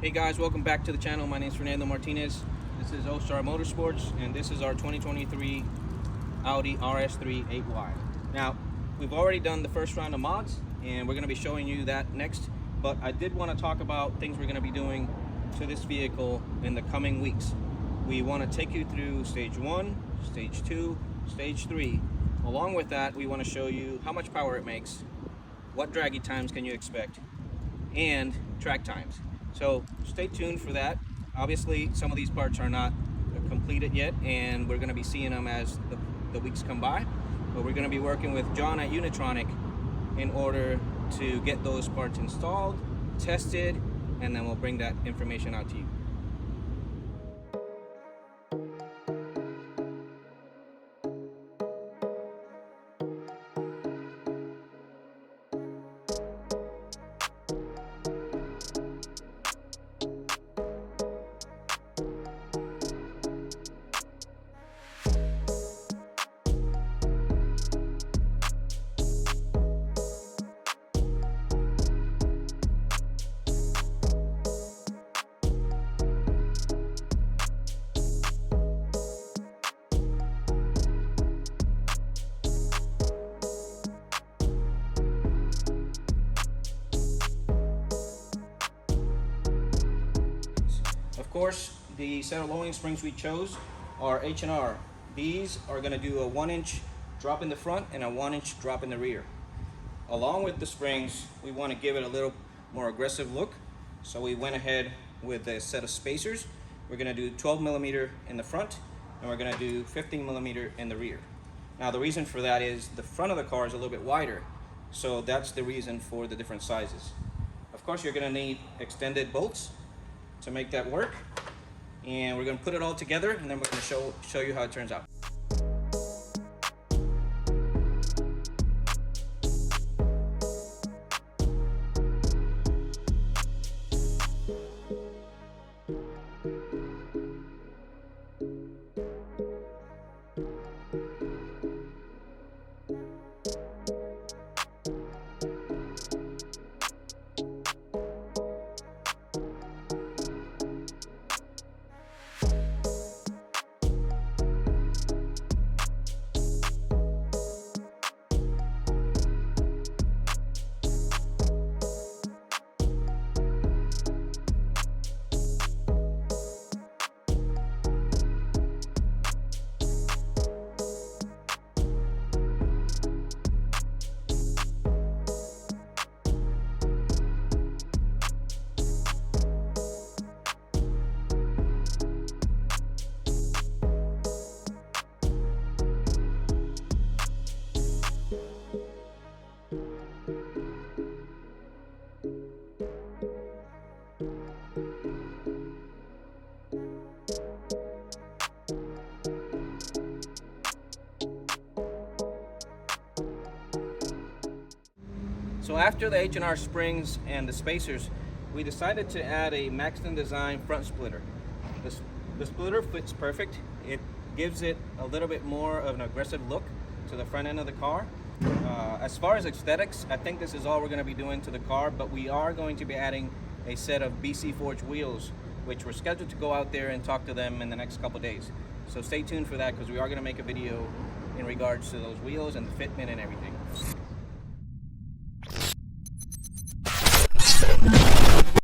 Hey guys, welcome back to the channel. My name is Fernando Martinez. This is Ostar Motorsports, and this is our 2023 Audi RS3 8Y. Now, we've already done the first round of mods, and we're going to be showing you that next. But I did want to talk about things we're going to be doing to this vehicle in the coming weeks. We want to take you through stage 1, stage 2, stage 3. Along with that, we want to show you how much power it makes, what draggy times can you expect, and track times. So stay tuned for that. Obviously, some of these parts are not completed yet, and we're going to be seeing them as the weeks come by. But we're going to be working with John at Unitronic in order to get those parts installed, tested, and then we'll bring that information out to you. Of course, the set of lowering springs we chose are H&R. These are going to do a 1-inch drop in the front and a 1-inch drop in the rear. Along with the springs, we want to give it a little more aggressive look, so we went ahead with a set of spacers. We're going to do 12mm in the front, and we're going to do 15mm in the rear. Now, the reason for that is the front of the car is a little bit wider, so that's the reason for the different sizes. Of course, you're going to need extended bolts to make that work, and we're going to put it all together, and then we're going to show you how it turns out. So after the H&R springs and the spacers, we decided to add a Maxton Design front splitter. The splitter fits perfect. It gives it a little bit more of an aggressive look to the front end of the car. As far as aesthetics, I think this is all we're going to be doing to the car, but we are going to be adding a set of BC Forge wheels, which we're scheduled to go out there and talk to them in the next couple days. So stay tuned for that, because we are going to make a video in regards to those wheels and the fitment and everything.